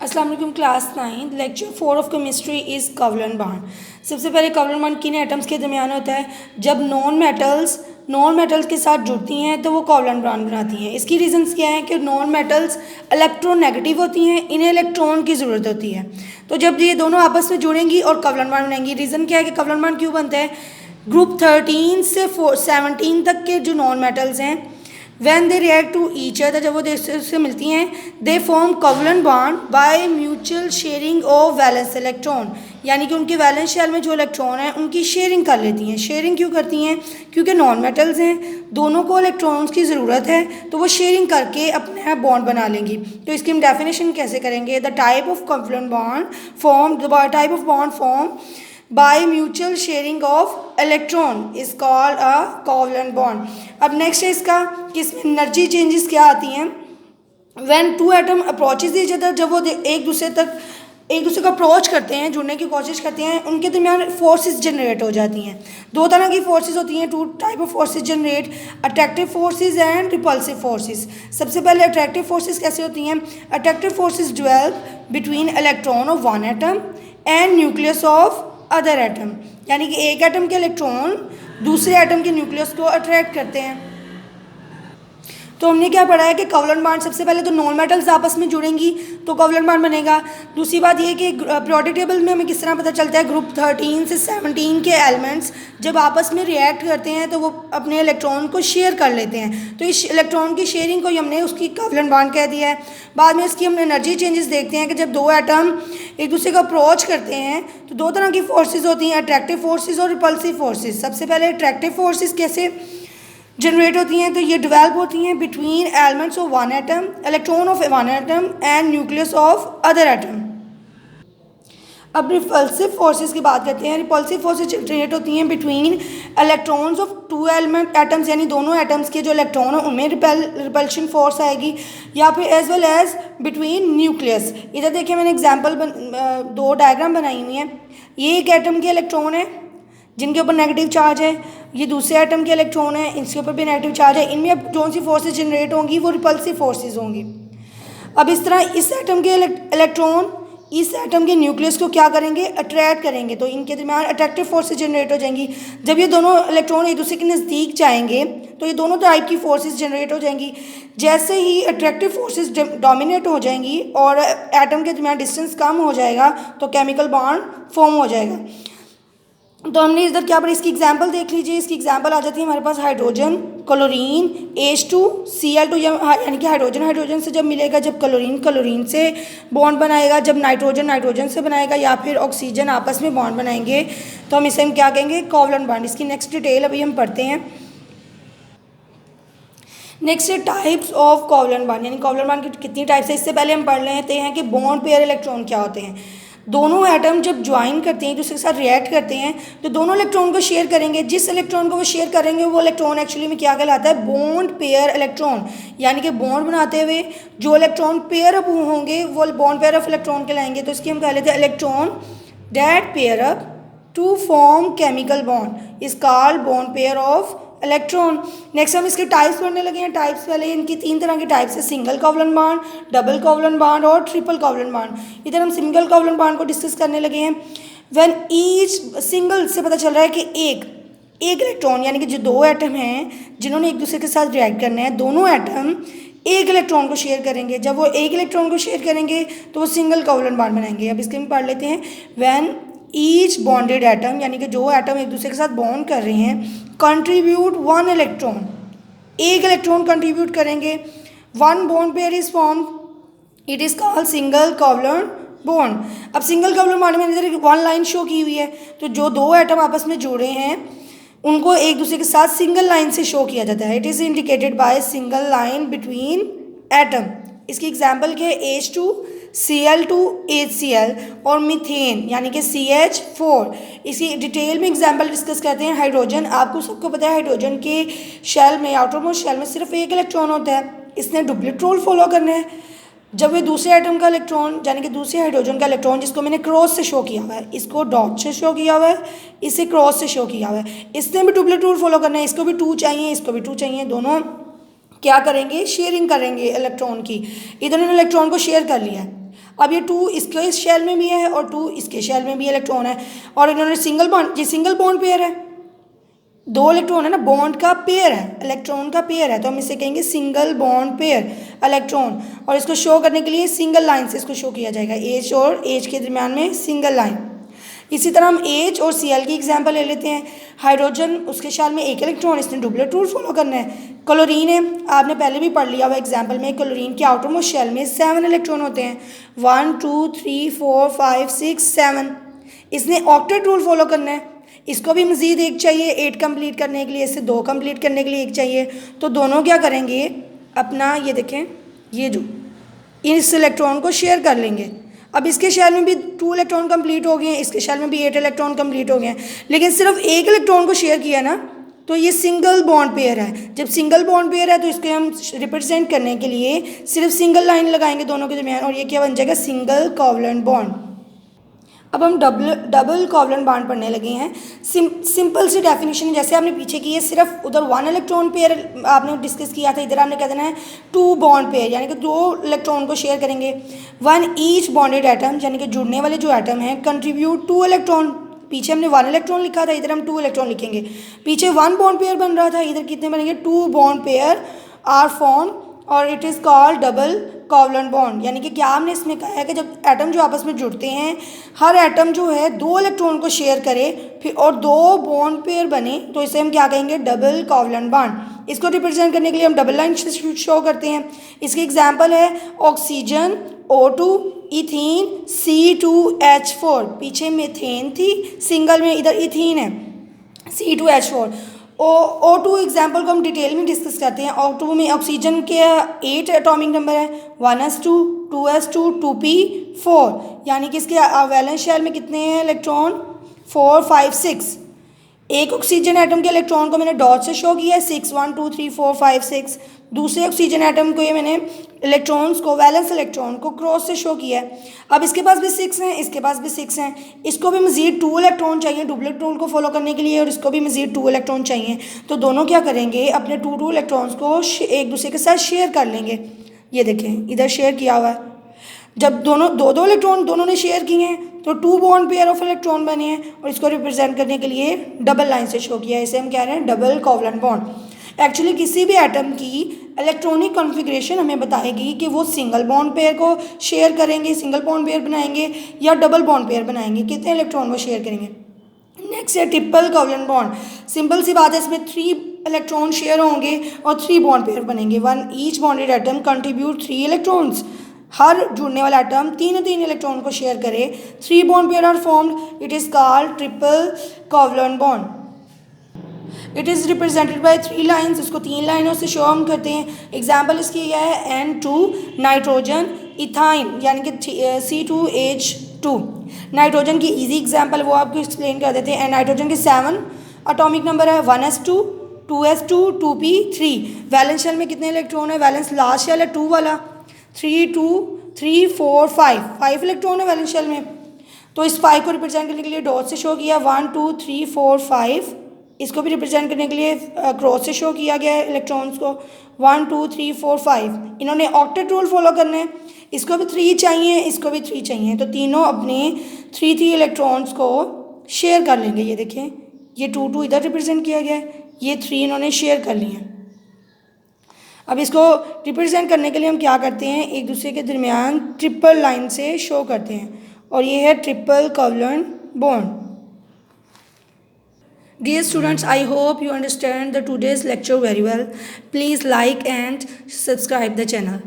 अस्सलाम वालेकुम class 9 lecture 4 of chemistry is covalent bond. सबसे पहले कोवलेंट बॉन्ड किन एटम्स के दरमियान होता है? जब नॉन मेटल्स के साथ जुड़ती हैं तो वो कोवलेंट बॉन्ड बनाती हैं। इसकी रीजंस क्या है कि नॉन मेटल्स इलेक्ट्रोनेगेटिव होती हैं, इन्हें इलेक्ट्रॉन की ज़रूरत होती है। तो जब ये दोनों आपस में जुड़ेंगी और कोवलेंट बॉन्ड बनाएंगी। रीज़न क्या है कि कोवलेंट बॉन्ड क्यों बनता है? ग्रुप 13 से 17 तक के जो नॉन मेटल्स हैं, when they react to each other, जब वो उससे मिलती हैं, they form covalent bond by mutual sharing of valence electron, यानी कि उनके वैलेंस शेल में जो इलेक्ट्रॉन है उनकी शेयरिंग कर लेती हैं। शेयरिंग क्यों करती हैं? क्योंकि नॉन मेटल्स हैं, दोनों को इलेक्ट्रॉन्स की ज़रूरत है, तो वो शेयरिंग करके अपने आप बॉन्ड बना लेंगी। तो इसकी हम डेफिनेशन कैसे करेंगे? The type of covalent bond form by mutual sharing of electron is called a covalent bond। अब नेक्स्ट है इसका कि इसमें एनर्जी चेंजेस क्या आती हैं? when two atom approaches each other, जब वो एक दूसरे को अप्रोच करते हैं, जुड़ने की कोशिश करते हैं, उनके दरमियान फोर्सेस जनरेट हो जाती हैं। दो तरह की फोर्सेस होती हैं, 2 type of forces generate, attractive forces and repulsive forces. सबसे पहले अट्रैक्टिव फोर्सेस कैसे होती हैं? Attractive forces develop between electron of one atom and nucleus of other atom, यानी कि एक एटम के इलेक्ट्रॉन दूसरे एटम के न्यूक्लियस को अट्रैक्ट करते हैं। तो हमने क्या पढ़ा है कि कोवलेंट बॉन्ड सबसे पहले तो नॉन मेटल्स आपस में जुड़ेंगी तो कोवलेंट बॉन्ड बनेगा। दूसरी बात ये कि पीरियोडिक टेबल में हमें किस तरह पता चलता है? ग्रुप 13 से 17 के एलिमेंट्स जब आपस में रिएक्ट करते हैं तो वो अपने इलेक्ट्रॉन को शेयर कर लेते हैं। तो इस इलेक्ट्रॉन की शेयरिंग को हमने उसकी कोवलेंट बॉन्ड कह दिया है। बाद में इसकी हम एनर्जी चेंजेस देखते हैं कि जब दो एटम एक दूसरे को अप्रोच करते हैं तो दो तरह की फोर्सेज होती हैं, अट्रैक्टिव फोर्सेज और रिपल्सिव फोर्सेज। सबसे पहले अट्रैक्टिव फोर्सेज कैसे जनरेट होती हैं? तो ये डेवलप होती हैं between elements of one atom, electron of one atom and nucleus of other atom. अब रिपल्सिव फोर्सेस की बात करते हैं। रिपल्सिव फोर्सेस जनरेट होती हैं between electrons of two atoms, यानी दोनों एटम्स के जो इलेक्ट्रॉन हैं उनमें रिपल्शन फोर्स आएगी, या फिर as well as between nucleus. इधर देखिए मैंने एग्जांपल 2 डायग्राम बनाई हुई हैं। ये एक एटम के इलेक्ट्रॉन है जिनके ऊपर नेगेटिव चार्ज है, ये दूसरे एटम के इलेक्ट्रॉन है, इसके ऊपर भी नेगेटिव चार्ज है। इनमें अब कौन सी फोर्सेस जनरेट होंगी? वो रिपल्सिव फोर्सेस होंगी। अब इस तरह इस एटम के इलेक्ट्रॉन इस एटम के न्यूक्लियस को क्या करेंगे? अट्रैक्ट करेंगे, तो इनके दरमियान अट्रैक्टिव फोर्सेस जनरेट हो जाएंगी। जब ये दोनों इलेक्ट्रॉन एक दूसरे के नज़दीक जाएंगे तो ये दोनों टाइप की फोर्सेस जनरेट हो जाएंगी। जैसे ही अट्रैक्टिव फोर्सेस डोमिनेट हो जाएंगी और एटम के दरमियान डिस्टेंस कम हो जाएगा तो केमिकल बॉन्ड फॉर्म हो जाएगा। तो हमने इधर क्या पढ़ा? इसकी एग्जांपल देख लीजिए। इसकी एग्जांपल आ जाती है हमारे पास हाइड्रोजन, क्लोरीन, H2Cl2, यानी कि हाइड्रोजन से जब मिलेगा, जब क्लोरीन से बॉन्ड बनाएगा, जब नाइट्रोजन से बनाएगा, या फिर ऑक्सीजन आपस में बॉन्ड बनाएंगे तो हम इसे हम क्या कहेंगे? Covalent bond. इसकी नेक्स्ट डिटेल अभी हम पढ़ते हैं। नेक्स्ट है टाइप्स ऑफ कोवलेंट बॉन्ड, यानी कोवलेंट बॉन्ड की कितनी टाइप्स है। इससे पहले हम पढ़ लेते हैं कि बॉन्ड पेयर इलेक्ट्रॉन क्या होते हैं। दोनों एटम जब ज्वाइन करते हैं, एक दूसरे के साथ रिएक्ट करते हैं, तो दोनों इलेक्ट्रॉन को शेयर करेंगे। जिस इलेक्ट्रॉन को वो शेयर करेंगे वो इलेक्ट्रॉन एक्चुअली में क्या कहलाता है? बॉन्ड पेयर इलेक्ट्रॉन, यानी कि बॉन्ड बनाते हुए जो इलेक्ट्रॉन पेयर अप होंगे वो बॉन्ड पेयर ऑफ इलेक्ट्रॉन कहलाएंगे। तो इसकी हम कह लेते हैं electron that pair up to form chemical bond is called bond pair of electron. Next हम इसके टाइप्स पढ़ने लगे हैं। टाइप्स पहले इनकी 3 तरह की टाइप्स है, single covalent bond, double covalent bond और ट्रिपल कोवलेंट बॉन्ड। इधर हम सिंगल कोवलेंट बॉन्ड को डिस्कस करने लगे हैं। व्हेन ईच सिंगल से पता चल रहा है कि एक इलेक्ट्रॉन, यानी कि जो 2 एटम हैं जिन्होंने एक दूसरे के साथ रिएक्ट करना है, दोनों एटम एक इलेक्ट्रॉन को शेयर करेंगे। जब वो एक इलेक्ट्रॉन को शेयर करेंगे तो वो सिंगल कोवलेंट बॉन्ड बनाएंगे। अब इसके हम पढ़ लेते हैं। व्हेन ईच बॉन्डेड एटम, यानी कि जो एटम एक दूसरे के साथ बॉन्ड कर रहे हैं, कंट्रीब्यूट 1 इलेक्ट्रॉन, एक इलेक्ट्रॉन कंट्रीब्यूट करेंगे, 1 bond pair is form, it is called single covalent bond. अब सिंगल कोवलेंट बॉन्ड में इधर 1 लाइन शो की हुई है, तो जो 2 एटम आपस में जुड़े हैं उनको एक दूसरे के साथ सिंगल लाइन से शो किया जाता है। It is indicated by single line between atom. इसकी एग्जाम्पल के H2Cl2 HCl और मीथेन, यानी कि CH4। इसी डिटेल में एग्जाम्पल डिस्कस करते हैं। हाइड्रोजन, आपको सबको पता है हाइड्रोजन के शेल में, आउटर मोस्ट शेल में सिर्फ एक इलेक्ट्रॉन होता है, इसने डुप्लीकेट रूल फॉलो करना है। जब ये दूसरे एटम का इलेक्ट्रॉन, यानी कि दूसरे हाइड्रोजन का इलेक्ट्रॉन, जिसको मैंने क्रॉस से शो किया हुआ है, इसको डॉट से शो किया हुआ है, इसे क्रॉस से शो किया हुआ है, इसने भी डुप्लीकेट रूल फॉलो करना है। इसको भी 2 चाहिए, इसको भी 2 चाहिए, दोनों क्या करेंगे? शेयरिंग करेंगे इलेक्ट्रॉन की। इधर इन्होंने इलेक्ट्रॉन को शेयर कर लिया है। अब ये 2 इसके शेल में भी है और 2 इसके शेल में भी इलेक्ट्रॉन है, और इन्होंने सिंगल बॉन्ड, ये सिंगल बॉन्ड पेयर है, 2 इलेक्ट्रॉन है ना, बॉन्ड का पेयर है, इलेक्ट्रॉन का पेयर है, तो हम इसे कहेंगे सिंगल बॉन्ड पेयर इलेक्ट्रॉन। और इसको शो करने के लिए सिंगल लाइन से इसको शो किया जाएगा, एच और एच के दरमियान में सिंगल लाइन। इसी तरह हम एच और सी एल की एग्जांपल ले लेते हैं। हाइड्रोजन, उसके शेल में एक इलेक्ट्रॉन, इसने डुप्लेट रूल फॉलो करना है। क्लोरीन है, आपने पहले भी पढ़ लिया हुआ एग्जांपल में, क्लोरीन के आउटर मोस्ट शेल में 7 इलेक्ट्रॉन होते हैं, 1 2 3 4 5 6 7। इसने ऑक्टेट रूल फॉलो करना है, इसको भी मज़ीद एक चाहिए 8 कंप्लीट करने के लिए, इससे 2 कंप्लीट करने के लिए एक चाहिए, तो दोनों क्या करेंगे अपना, ये देखें, ये जो इस इलेक्ट्रॉन को शेयर कर लेंगे। अब इसके शेल में भी 2 इलेक्ट्रॉन कंप्लीट हो गए हैं, इसके शेल में भी 8 इलेक्ट्रॉन कंप्लीट हो गए हैं, लेकिन सिर्फ एक इलेक्ट्रॉन को शेयर किया ना, तो ये सिंगल बॉन्ड पेयर है। जब सिंगल बॉन्ड पेयर है तो इसको हम रिप्रेजेंट करने के लिए सिर्फ सिंगल लाइन लगाएंगे दोनों के दरमियान, और ये क्या बन जाएगा, सिंगल कोवलेंट बॉन्ड। अब हम डबल कोवलेंट बॉन्ड पढ़ने लगे हैं। सिंपल सी डेफिनेशन जैसे आपने पीछे की है, सिर्फ उधर 1 इलेक्ट्रॉन पेयर आपने डिस्कस किया था, इधर आपने कह देना है 2 बॉन्ड पेयर, यानी कि 2 इलेक्ट्रॉन को शेयर करेंगे। 1 ईच बॉन्डेड एटम, यानी कि जुड़ने वाले जो एटम हैं, कंट्रीब्यूट 2 इलेक्ट्रॉन। पीछे हमने 1 इलेक्ट्रॉन लिखा था, इधर हम 2 इलेक्ट्रॉन लिखेंगे। पीछे 1 बॉन्ड पेयर बन रहा था, इधर कितने बनेंगे, 2 बॉन्ड पेयर आर फॉर्म, और it is called double covalent bond. यानी कि क्या हमने इसमें कहा है कि जब एटम जो आपस में जुड़ते हैं, हर एटम जो है 2 इलेक्ट्रॉन को शेयर करे, फिर और 2 बॉन्ड पेयर बने, तो इसे हम क्या कहेंगे, डबल कोवलेंट बॉन्ड। इसको रिप्रेजेंट करने के लिए हम डबल लाइन शो करते हैं। इसकी एग्जांपल है ऑक्सीजन O2, इथीन C2H4, पीछे मीथेन थी सिंगल में, इधर इथीन है C2H4। O2 एग्जाम्पल को हम डिटेल में डिस्कस करते हैं। O2 में ऑक्सीजन के 8 एटॉमिक नंबर है, 1s2 2s2 2p4, यानी कि इसके वैलेंस शेल में कितने हैं इलेक्ट्रॉन, 4 5 6। एक ऑक्सीजन एटम के इलेक्ट्रॉन को मैंने डॉट से शो किया है, 6 1 2 3 4 5 6। दूसरे ऑक्सीजन एटम को ये मैंने इलेक्ट्रॉन्स को, वैलेंस इलेक्ट्रॉन को क्रॉस से शो किया है। अब इसके पास भी 6 हैं, इसके पास भी 6 हैं, इसको भी मज़ीद 2 इलेक्ट्रॉन चाहिए डुप्लेट रूल को फॉलो करने के लिए, और इसको भी मज़ीद 2 इलेक्ट्रॉन चाहिए। तो दोनों क्या करेंगे, अपने 2 इलेक्ट्रॉन्स को एक दूसरे के साथ शेयर कर लेंगे। ये देखें, इधर शेयर किया हुआ है। जब दोनों 2 इलेक्ट्रॉन दोनों ने शेयर किए हैं, तो 2 बॉन्ड पेयर ऑफ इलेक्ट्रॉन बने हैं, और इसको रिप्रेजेंट करने के लिए डबल लाइन से शो किया है। इसे हम कह रहे हैं डबल कोवलेंट बॉन्ड। एक्चुअली किसी भी एटम की इलेक्ट्रॉनिक कॉन्फ़िगरेशन हमें बताएगी कि वो सिंगल बॉन्ड पेयर को शेयर करेंगे, सिंगल बॉन्ड पेयर बनाएंगे, या डबल बॉन्ड पेयर बनाएंगे, कितने इलेक्ट्रॉन वो शेयर करेंगे। नेक्स्ट है ट्रिपल कोवलेंट बॉन्ड। सिंपल सी बात है, इसमें 3 इलेक्ट्रॉन शेयर होंगे और 3 बॉन्ड पेयर बनेंगे। 1 each bonded atom contribute 3 electrons, हर जुड़ने वाला एटम 3 इलेक्ट्रॉन को शेयर करे, 3 bond pair are formed, it is called triple covalent bond. It is represented by 3 lines, इसको 3 लाइनों से शो हम करते हैं। एग्जाम्पल इसकी यह है N2 नाइट्रोजन इथाइन, यानी कि C2H2। नाइट्रोजन की इजी एग्जाम्पल वो आपको एक्सप्लेन कर देते हैं। नाइट्रोजन के 7 एटॉमिक नंबर है, 1s2 2s2 2p3। Valence shell में कितने इलेक्ट्रॉन है, वैलेंस लास्ट शेल है 2 वाला, 3 2 3 4 5 इलेक्ट्रॉन है वैलेंस शेल में। तो इस 5 को रिप्रेजेंट करने के लिए डॉट से शो किया, 1 2 3 4 5। इसको भी रिप्रेजेंट करने के लिए क्रॉस से शो किया गया है इलेक्ट्रॉन्स को, 1 2 3 4 5। इन्होंने ऑक्टेट रूल फॉलो करना है, इसको भी 3 चाहिए, इसको भी 3 चाहिए, तो तीनों अपने 3 इलेक्ट्रॉन्स को शेयर कर लेंगे। ये देखें, ये 2 2 इधर रिप्रेजेंट किया गया है, ये 3 इन्होंने शेयर कर लिए हैं। अब इसको रिप्रेजेंट करने के लिए हम क्या करते हैं, एक दूसरे के दरमियान ट्रिपल लाइन से शो करते हैं, और ये है triple covalent bond. Dear students, I hope you understand the today's lecture very well. Please like and subscribe the channel.